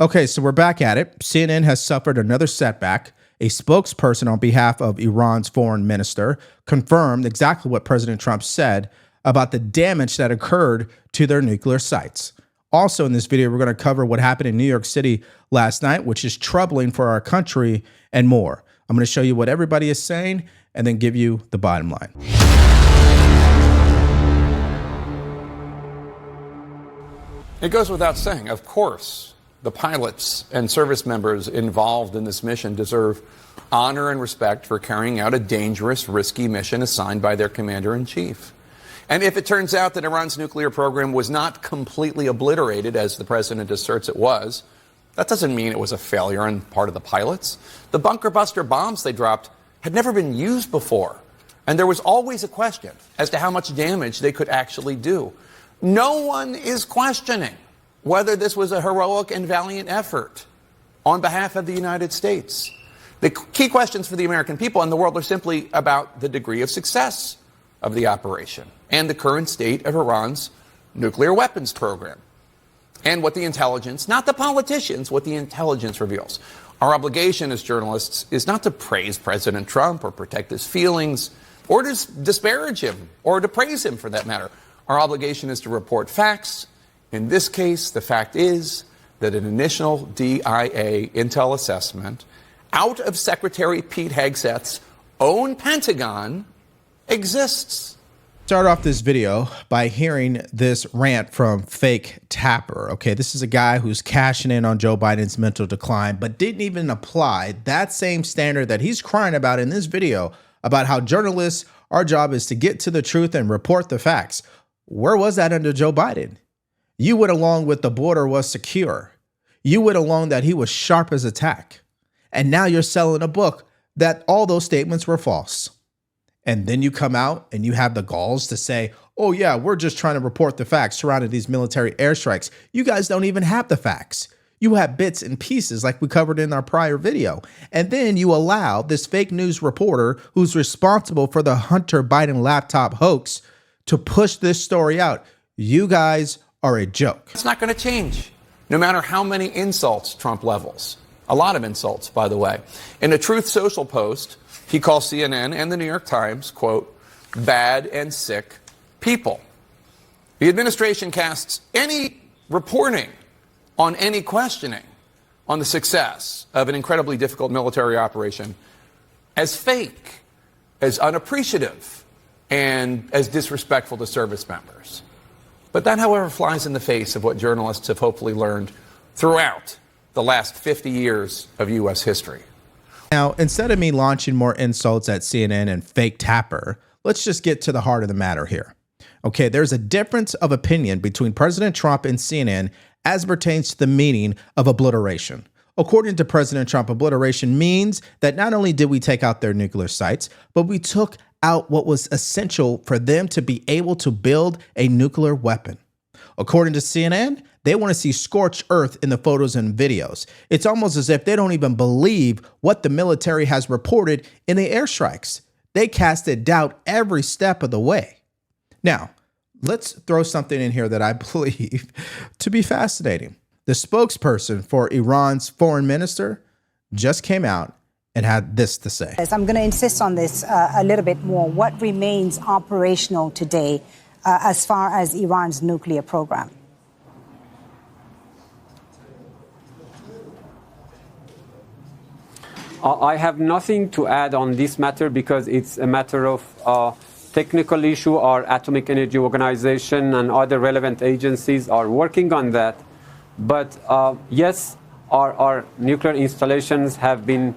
Okay, so we're back at it. CNN has suffered another setback. A spokesperson on behalf of Iran's foreign minister confirmed exactly what President Trump said about the damage that occurred to their nuclear sites. Also in this video, we're going to cover what happened in New York City last night, which is troubling for our country, and more. I'm going to show you what everybody is saying and then give you the bottom line. It goes without saying, of course, the pilots and service members involved in this mission deserve honor and respect for carrying out a dangerous, risky mission assigned by their commander-in-chief. And if it turns out that Iran's nuclear program was not completely obliterated, as the president asserts it was, that doesn't mean it was a failure on part of the pilots. The bunker buster bombs they dropped had never been used before, and there was always a question as to how much damage they could actually do. No one is questioning whether this was a heroic and valiant effort on behalf of the United States. The key questions for the American people and the world are simply about the degree of success of the operation and the current state of Iran's nuclear weapons program, and what the intelligence, not the politicians, what the intelligence reveals. Our obligation as journalists is not to praise President Trump or protect his feelings or to disparage him or to praise him for that matter. Our obligation is to report facts. In this case, the fact is that an initial DIA intel assessment out of Secretary Pete Hegseth's own Pentagon exists. Start off this video by hearing this rant from Fake Tapper. Okay, this is a guy who's cashing in on Joe Biden's mental decline, but didn't even apply that same standard that he's crying about in this video about how journalists, our job is to get to the truth and report the facts. Where was that under Joe Biden? You went along with the border was secure. You went along that he was sharp as a tack. And now you're selling a book that all those statements were false. And then you come out and you have the galls to say, oh yeah, we're just trying to report the facts surrounding these military airstrikes. You guys don't even have the facts. You have bits and pieces like we covered in our prior video. And then you allow this fake news reporter who's responsible for the Hunter Biden laptop hoax to push this story out. You guys are a joke. It's not going to change, no matter how many insults Trump levels. A lot of insults, by the way. In a Truth Social post, he calls CNN and the New York Times, quote, bad and sick people. The administration casts any reporting on any questioning on the success of an incredibly difficult military operation as fake, as unappreciative, and as disrespectful to service members. But that, however, flies in the face of what journalists have hopefully learned throughout the last 50 years of U.S. history. Now, instead of me launching more insults at CNN and Fake Tapper, let's just get to the heart of the matter here. Okay, there's a difference of opinion between President Trump and CNN as pertains to the meaning of obliteration. According to President Trump, obliteration means that not only did we take out their nuclear sites, but we took out what was essential for them to be able to build a nuclear weapon. According to CNN, they want to see scorched earth in the photos and videos. It's almost as if they don't even believe what the military has reported in the airstrikes. They casted doubt every step of the way. Now, let's throw something in here that I believe to be fascinating. The spokesperson for Iran's foreign minister just came out and had this to say. I'm going to insist on this a little bit more. What remains operational today as far as Iran's nuclear program? I have nothing to add on this matter because it's a matter of technical issue. Our Atomic Energy Organization and other relevant agencies are working on that. But yes, our nuclear installations have been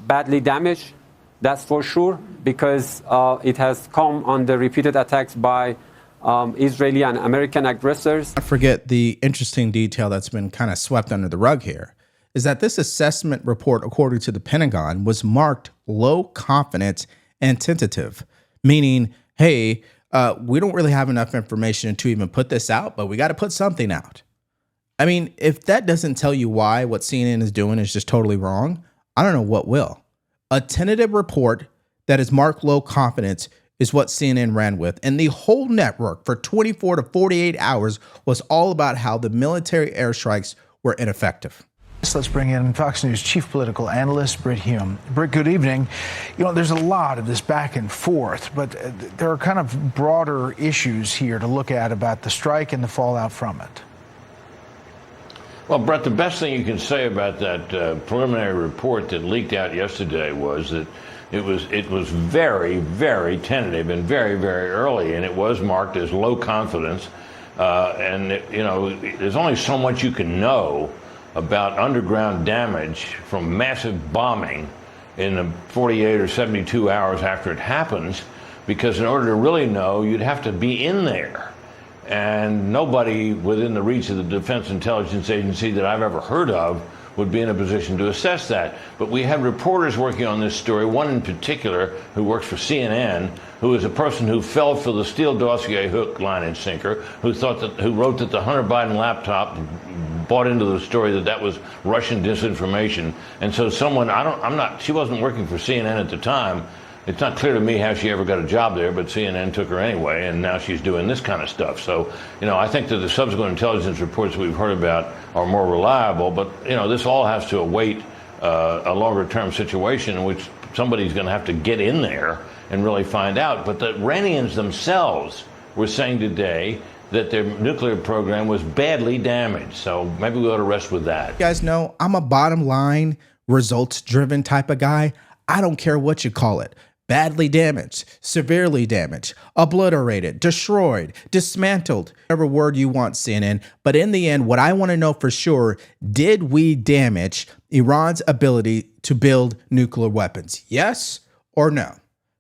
badly damaged, that's for sure, because it has come under repeated attacks by Israeli and American aggressors. I forget the interesting detail that's been kind of swept under the rug here is that this assessment report, according to the Pentagon, was marked low confidence and tentative, meaning, hey, we don't really have enough information to even put this out, but we got to put something out. I mean, if that doesn't tell you why what CNN is doing is just totally wrong, I don't know what will. A tentative report that is marked low confidence is what CNN ran with. And the whole network for 24 to 48 hours was all about how the military airstrikes were ineffective. Let's bring in Fox News chief political analyst Britt Hume. Britt, good evening. You know, there's a lot of this back and forth, but there are kind of broader issues here to look at about the strike and the fallout from it. Well, Brett, the best thing you can say about that preliminary report that leaked out yesterday was that it was very, very tentative and very, very early, and it was marked as low confidence. There's only so much you can know about underground damage from massive bombing in the 48 or 72 hours after it happens, because in order to really know, you'd have to be in there. And nobody within the reach of the Defense Intelligence Agency that I've ever heard of would be in a position to assess that. But we had reporters working on this story, one in particular who works for CNN, who is a person who fell for the Steele dossier hook, line, and sinker, who wrote that the Hunter Biden laptop bought into the story that was Russian disinformation. And so she wasn't working for CNN at the time. It's not clear to me how she ever got a job there, but CNN took her anyway, and now she's doing this kind of stuff. So, I think that the subsequent intelligence reports we've heard about are more reliable, but, this all has to await a longer-term situation in which somebody's going to have to get in there and really find out. But the Iranians themselves were saying today that their nuclear program was badly damaged. So maybe we ought to rest with that. You guys know I'm a bottom line, results-driven type of guy. I don't care what you call it. Badly damaged, severely damaged, obliterated, destroyed, dismantled, whatever word you want, CNN. But in the end, what I want to know for sure, did we damage Iran's ability to build nuclear weapons? Yes or no?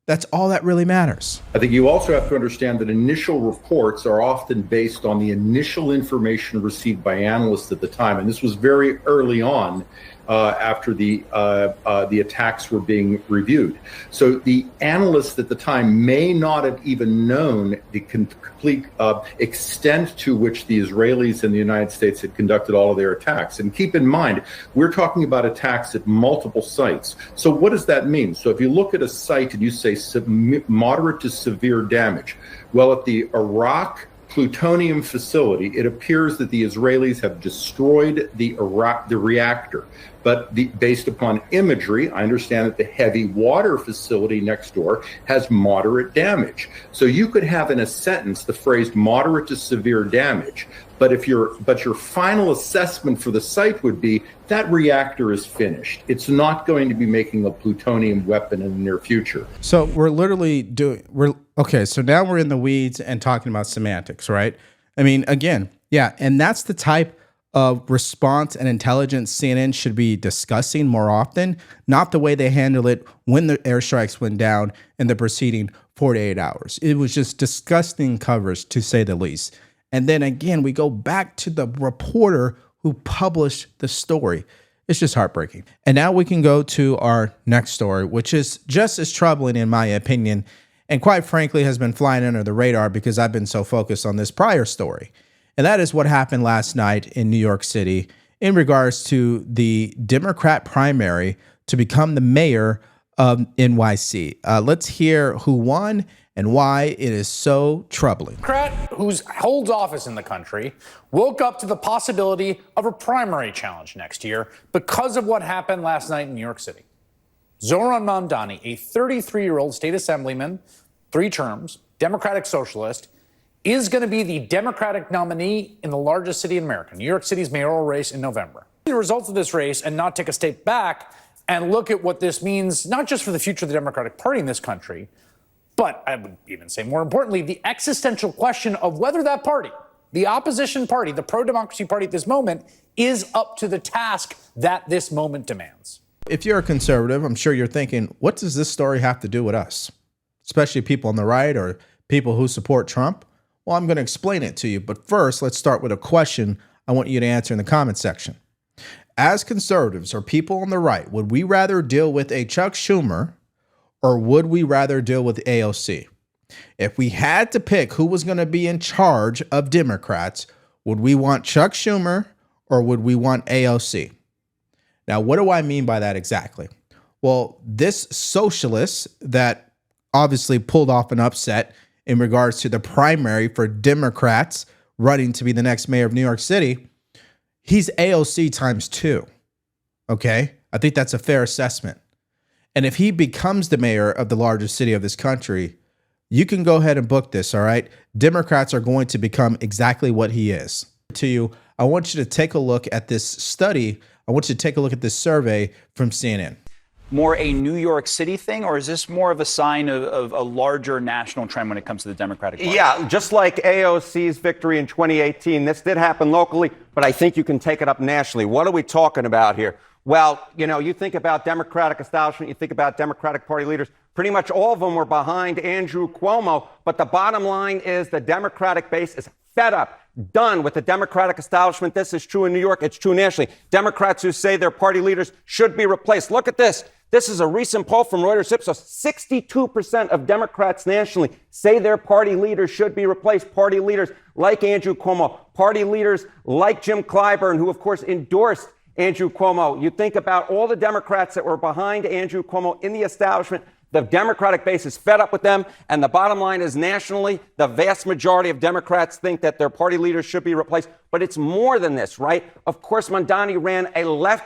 That's all that really matters. I think you also have to understand that initial reports are often based on the initial information received by analysts at the time. And this was very early on after the attacks were being reviewed. So the analysts at the time may not have even known the complete extent to which the Israelis and the United States had conducted all of their attacks. And keep in mind, we're talking about attacks at multiple sites. So what does that mean? So if you look at a site and you say moderate to severe damage, well, at the Iraq plutonium facility, it appears that the Israelis have destroyed the reactor. But based upon imagery, I understand that the heavy water facility next door has moderate damage. So you could have in a sentence the phrase moderate to severe damage. But your final assessment for the site would be that reactor is finished. It's not going to be making a plutonium weapon in the near future. So we're literally okay. So now we're in the weeds and talking about semantics, right? I mean, again, yeah. And that's the type of response and intelligence CNN should be discussing more often, not the way they handle it when the airstrikes went down in the preceding 48 hours. It was just disgusting coverage, to say the least. And then again, we go back to the reporter who published the story. It's just heartbreaking. And now we can go to our next story, which is just as troubling in my opinion, and quite frankly has been flying under the radar because I've been so focused on this prior story. And that is what happened last night in New York City in regards to the Democrat primary to become the mayor of NYC. Let's hear who won and why it is so troubling. Democrat who holds office in the country woke up to the possibility of a primary challenge next year because of what happened last night in New York City. Zohran Mamdani, a 33-year-old state assemblyman, 3 terms, Democratic socialist, is going to be the Democratic nominee in the largest city in America, New York City's mayoral race in November. The results of this race and not take a step back and look at what this means, not just for the future of the Democratic Party in this country, but I would even say more importantly, the existential question of whether that party, the opposition party, the pro-democracy party at this moment, is up to the task that this moment demands. If you're a conservative, I'm sure you're thinking, what does this story have to do with us? Especially people on the right or people who support Trump. Well, I'm going to explain it to you. But first, let's start with a question I want you to answer in the comment section. As conservatives or people on the right, would we rather deal with a Chuck Schumer or would we rather deal with AOC? If we had to pick who was going to be in charge of Democrats, would we want Chuck Schumer or would we want AOC? Now, what do I mean by that exactly? Well, this socialist that obviously pulled off an upset in regards to the primary for Democrats running to be the next mayor of New York City, He's AOC times 2. Okay? I think that's a fair assessment. And if he becomes the mayor of the largest city of this country, you can go ahead and book this, all right? Democrats are going to become exactly what he is. To you, I want you to take a look at this study. I want you to take a look at this survey from CNN. More a New York City thing, or is this more of a sign of a larger national trend when it comes to the Democratic Party? Yeah, just like AOC's victory in 2018, this did happen locally, but I think you can take it up nationally. What are we talking about here? Well, you know, you think about Democratic establishment, you think about Democratic Party leaders, pretty much all of them were behind Andrew Cuomo, but the bottom line is the Democratic base is fed up, done with the Democratic establishment. This is true in New York. It's true nationally. Democrats who say their party leaders should be replaced. Look at this. This is a recent poll from Reuters Ipsos. 62% of Democrats nationally say their party leaders should be replaced. Party leaders like Andrew Cuomo, party leaders like Jim Clyburn, who, of course, endorsed Andrew Cuomo. You think about all the Democrats that were behind Andrew Cuomo in the establishment. The Democratic base is fed up with them. And the bottom line is nationally, the vast majority of Democrats think that their party leaders should be replaced. But it's more than this, right? Of course, Mamdani ran a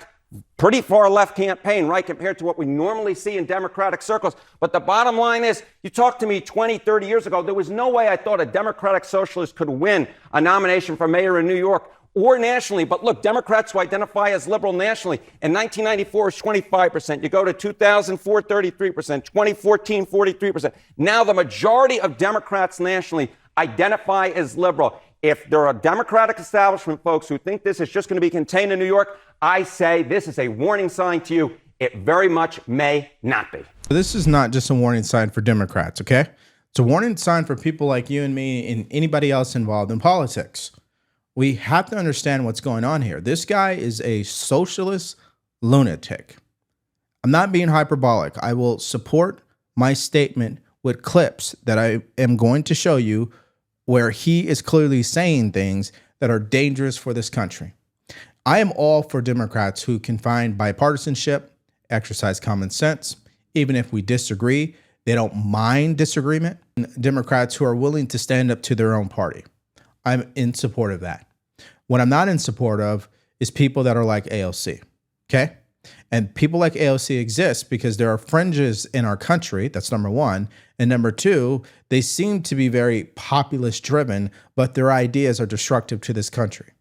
pretty far left campaign, right, compared to what we normally see in Democratic circles. But the bottom line is, you talked to me 20, 30 years ago, there was no way I thought a Democratic socialist could win a nomination for mayor in New York or nationally. But look, Democrats who identify as liberal nationally, in 1994 is 25%. You go to 2004, 33%, 2014, 43%. Now the majority of Democrats nationally identify as liberal. If there are Democratic establishment folks who think this is just going to be contained in New York, I say this is a warning sign to you. It very much may not be. This is not just a warning sign for Democrats, okay? It's a warning sign for people like you and me and anybody else involved in politics. We have to understand what's going on here. This guy is a socialist lunatic. I'm not being hyperbolic. I will support my statement with clips that I am going to show you where he is clearly saying things that are dangerous for this country. I am all for Democrats who can find bipartisanship, exercise common sense. Even if we disagree, they don't mind disagreement. Democrats who are willing to stand up to their own party. I'm in support of that. What I'm not in support of is people that are like AOC, okay? And people like AOC exist because there are fringes in our country. That's number one. And number two, they seem to be very populist driven, but their ideas are destructive to this country.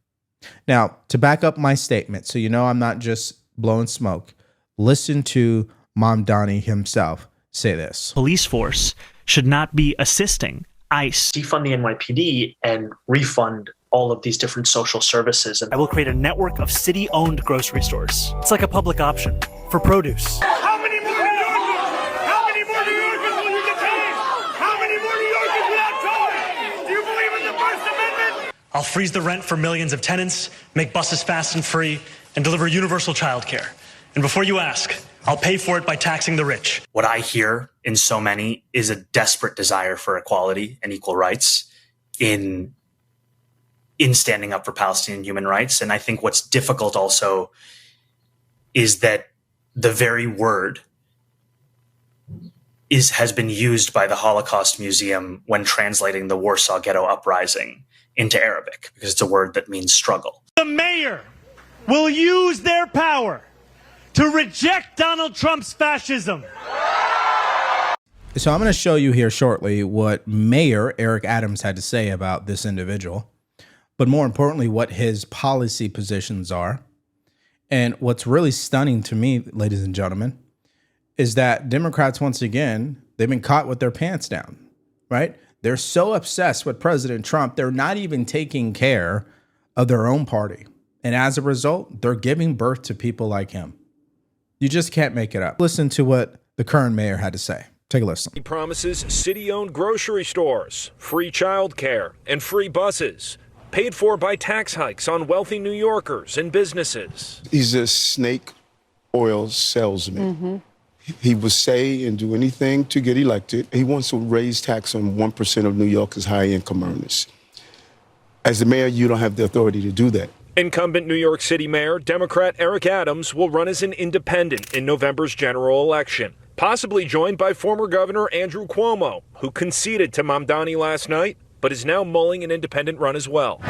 Now, to back up my statement, so you know I'm not just blowing smoke, listen to Mamdani himself say this. Police force should not be assisting ICE. Defund the NYPD and refund all of these different social services. I will create a network of city-owned grocery stores. It's like a public option for produce. How many more New Yorkers? How many more New Yorkers will you detain? How many more New Yorkers without jobs? Do you believe in the First Amendment? I'll freeze the rent for millions of tenants, make buses fast and free, and deliver universal childcare. And before you ask, I'll pay for it by taxing the rich. What I hear in so many is a desperate desire for equality and equal rights in standing up for Palestinian human rights. And I think what's difficult also is that the very word has been used by the Holocaust Museum when translating the Warsaw Ghetto Uprising into Arabic, because it's a word that means struggle. The mayor will use their power to reject Donald Trump's fascism. So I'm going to show you here shortly what Mayor Eric Adams had to say about this individual, but more importantly, what his policy positions are. And what's really stunning to me, ladies and gentlemen, is that Democrats, once again, they've been caught with their pants down, right? They're so obsessed with President Trump, they're not even taking care of their own party. And as a result, they're giving birth to people like him. You just can't make it up. Listen to what the current mayor had to say. Take a listen. He promises city-owned grocery stores, free childcare, and free buses, paid for by tax hikes on wealthy New Yorkers and businesses. He's a snake oil salesman. He will say and do anything to get elected. He wants to raise tax on 1% of New Yorkers' high-income earners. As the mayor, you don't have the authority to do that. Incumbent New York City Mayor, Democrat Eric Adams, will run as an independent in November's general election, possibly joined by former Governor Andrew Cuomo, who conceded to Mamdani last night, but is now mulling an independent run as well.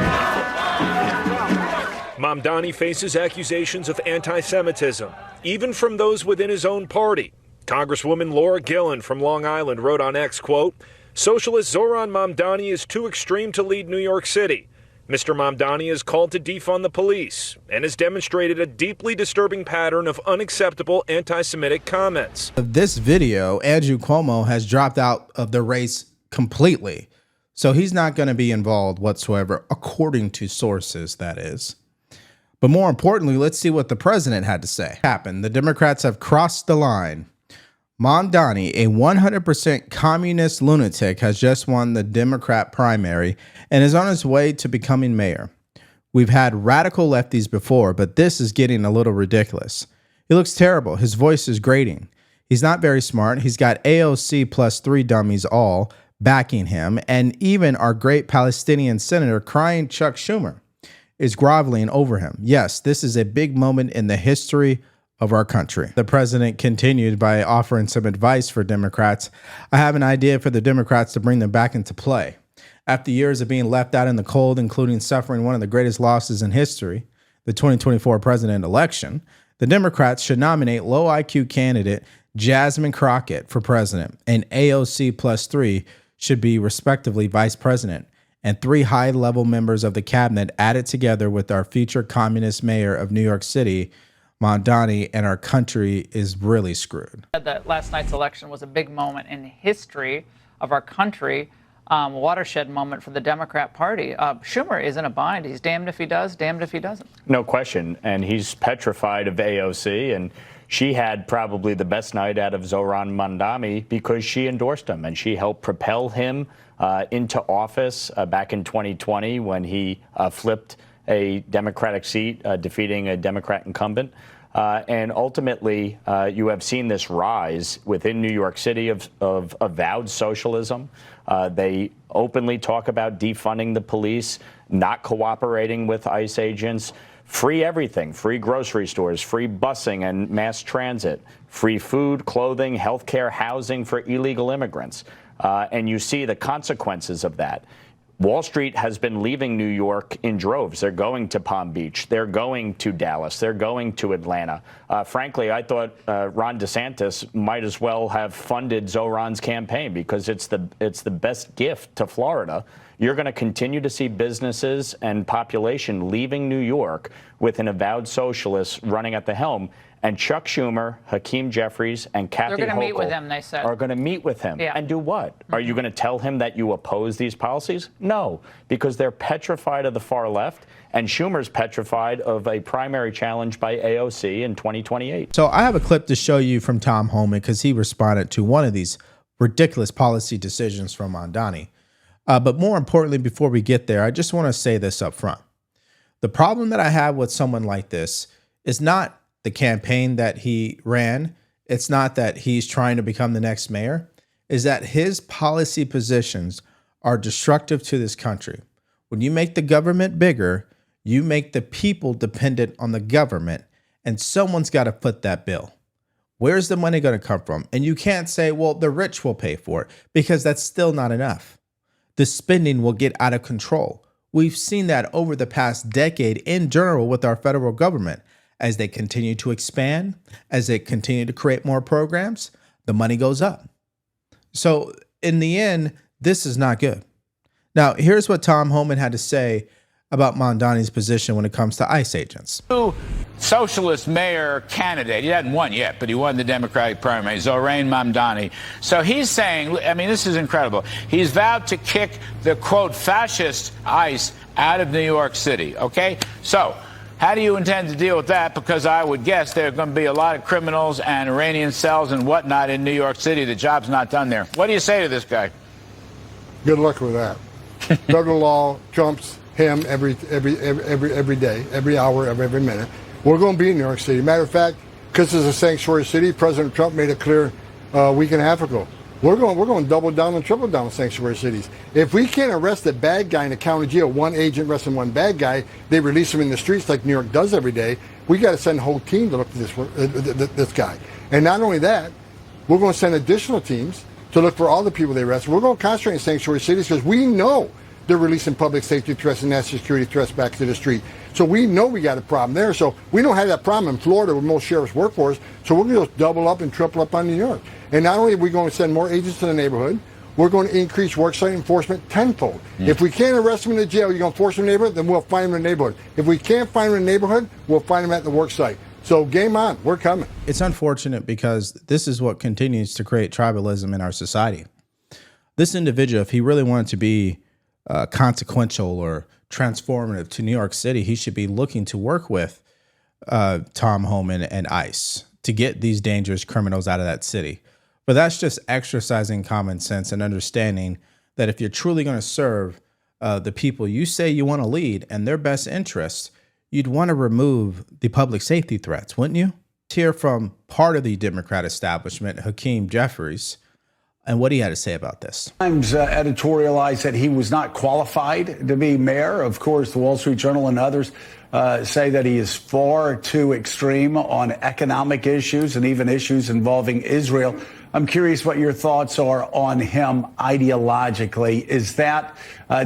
Mamdani faces accusations of anti-Semitism, even from those within his own party. Congresswoman Laura Gillen from Long Island wrote on X, quote, "Socialist Zoran Mamdani is too extreme to lead New York City. Mr. Mamdani has called to defund the police and has demonstrated a deeply disturbing pattern of unacceptable anti-Semitic comments." This video, Andrew Cuomo has dropped out of the race completely. So he's not going to be involved whatsoever, according to sources, that is. But more importantly, let's see what the president had to say. The Democrats have crossed the line. Mamdani, a 100% communist lunatic, has just won the Democrat primary and is on his way to becoming mayor. We've had radical lefties before, but this is getting a little ridiculous. He looks terrible. His voice is grating. He's not very smart. He's got AOC plus 3 dummies all backing him, and even our great Palestinian senator, crying Chuck Schumer, is groveling over him. Yes, this is a big moment in the history of our country. The president continued by offering some advice for Democrats. I have an idea for the Democrats to bring them back into play. After years of being left out in the cold, including suffering one of the greatest losses in history, the 2024 president election, the Democrats should nominate low IQ candidate Jasmine Crockett for president, and AOC plus 3 should be respectively vice president, and 3 high-level members of the cabinet added together with our future communist mayor of New York City, Mamdani, and our country is really screwed. That last night's election was a big moment in the history of our country, watershed moment for the Democrat Party. Schumer is in a bind. He's damned if he does, damned if he doesn't. No question. And he's petrified of AOC. And she had probably the best night out of Zoran Mamdani because she endorsed him and she helped propel him into office back in 2020 when he flipped a Democratic seat, defeating a Democrat incumbent. And ultimately, you have seen this rise within New York City of avowed socialism. They openly talk about defunding the police, not cooperating with ICE agents, free everything, free grocery stores, free busing and mass transit, free food, clothing, healthcare, housing for illegal immigrants. And you see the consequences of that. Wall Street has been leaving New York in droves. They're going to Palm Beach. They're going to Dallas. They're going to Atlanta. Frankly, I thought Ron DeSantis might as well have funded Zoran's campaign because it's the best gift to Florida. You're going to continue to see businesses and population leaving New York with an avowed socialist running at the helm. And Chuck Schumer, Hakeem Jeffries, and Kathy Hochul They're going to meet with him, they said. Are going to meet with him. Yeah. And do what? Are you going to tell him that you oppose these policies? No, because they're petrified of the far left, and Schumer's petrified of a primary challenge by AOC in 2028. So I have a clip to show you from Tom Homan because he responded to one of these ridiculous policy decisions from Mamdani. But more importantly, before we get there, I just want to say this up front. The problem that I have with someone like this is not the campaign that he ran. It's not that he's trying to become the next mayor. Is that his policy positions are destructive to this country. When you make the government bigger, you make the people dependent on the government, and someone's got to foot that bill. Where's the money going to come from? And you can't say, well, the rich will pay for it, because that's still not enough. The spending will get out of control. We've seen that over the past decade in general with our federal government. As they continue to expand, as they continue to create more programs, the money goes up. So in the end, this is not good. Now, here's what Tom Homan had to say about Mamdani's position when it comes to ICE agents. Socialist mayor candidate, he hasn't won yet, but he won the Democratic primary, Zoran Mamdani. So he's saying, I mean, this is incredible. He's vowed to kick the, quote, fascist ICE out of New York City, okay? So how do you intend to deal with that? Because I would guess there are going to be a lot of criminals and Iranian cells and whatnot in New York City. The job's not done there. What do you say to this guy? Good luck with that. Federal law trumps him every day, every hour, every minute. We're going to be in New York City. Matter of fact, because it's a sanctuary city, President Trump made it clear a week and a half ago. We're going to double down and triple down on sanctuary cities. If we can't arrest a bad guy in a county jail, one agent arresting one bad guy, they release him in the streets like New York does every day. We got to send a whole team to look at this guy. And not only that, we're going to send additional teams to look for all the people they arrest. We're going to concentrate in sanctuary cities because we know they're releasing public safety threats and national security threats back to the street. So we know we got a problem there. So we don't have that problem in Florida where most sheriffs work for us. So we're going to double up and triple up on New York. And not only are we going to send more agents to the neighborhood, we're going to increase worksite enforcement tenfold. If we can't arrest them in the jail, you're going to force them in the neighborhood, then we'll find them in the neighborhood. If we can't find them in the neighborhood, we'll find them at the worksite. So game on, we're coming. It's unfortunate because this is what continues to create tribalism in our society. This individual, if he really wanted to be consequential or transformative to New York City, he should be looking to work with Tom Homan and ICE to get these dangerous criminals out of that city. But that's just exercising common sense and understanding that if you're truly going to serve the people you say you want to lead and their best interests, you'd want to remove the public safety threats, wouldn't you? Let's hear from part of the Democrat establishment, Hakeem Jeffries, and what he had to say about this. Times editorialized that he was not qualified to be mayor. Of course, the Wall Street Journal and others say that he is far too extreme on economic issues and even issues involving Israel. I'm curious what your thoughts are on him ideologically. Is that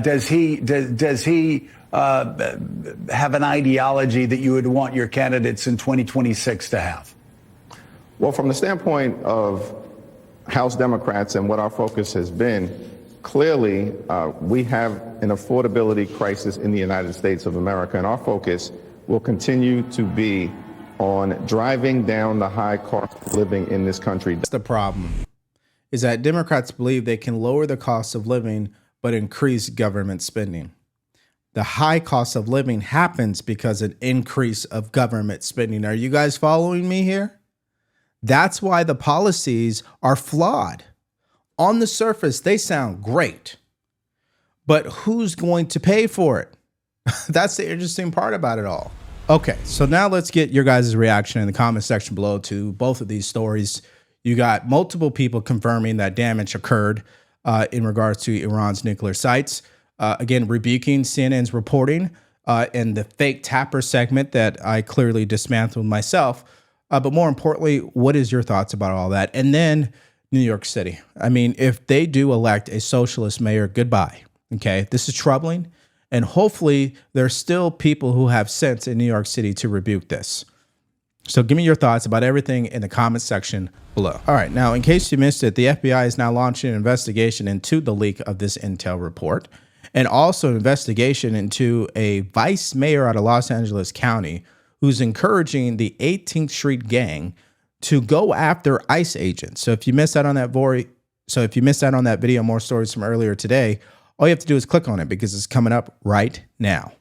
does he have an ideology that you would want your candidates in 2026 to have? Well, from the standpoint of House Democrats and what our focus has been, clearly we have an affordability crisis in the United States of America, and our focus will continue to be on driving down the high cost of living in this country. That's the problem, is that Democrats believe they can lower the cost of living but increase government spending. The high cost of living happens because of an increase of government spending. Are you guys following me here? That's why the policies are flawed. On the surface, they sound great, but who's going to pay for it? That's the interesting part about it all. Okay, so now let's get your guys' reaction in the comment section below to both of these stories. You got multiple people confirming that damage occurred in regards to Iran's nuclear sites. Again, rebuking CNN's reporting and the fake tapper segment that I clearly dismantled myself. But more importantly, what is your thoughts about all that? And then New York City. I mean, if they do elect a socialist mayor, goodbye. Okay, this is troubling. And hopefully there's still people who have sense in New York City to rebuke this. So give me your thoughts about everything in the comment section below. All right, now, in case you missed it, the FBI is now launching an investigation into the leak of this intel report, and also an investigation into a vice mayor out of Los Angeles County who's encouraging the 18th Street gang to go after ICE agents. So if you missed out on that video, more stories from earlier today, all you have to do is click on it because it's coming up right now.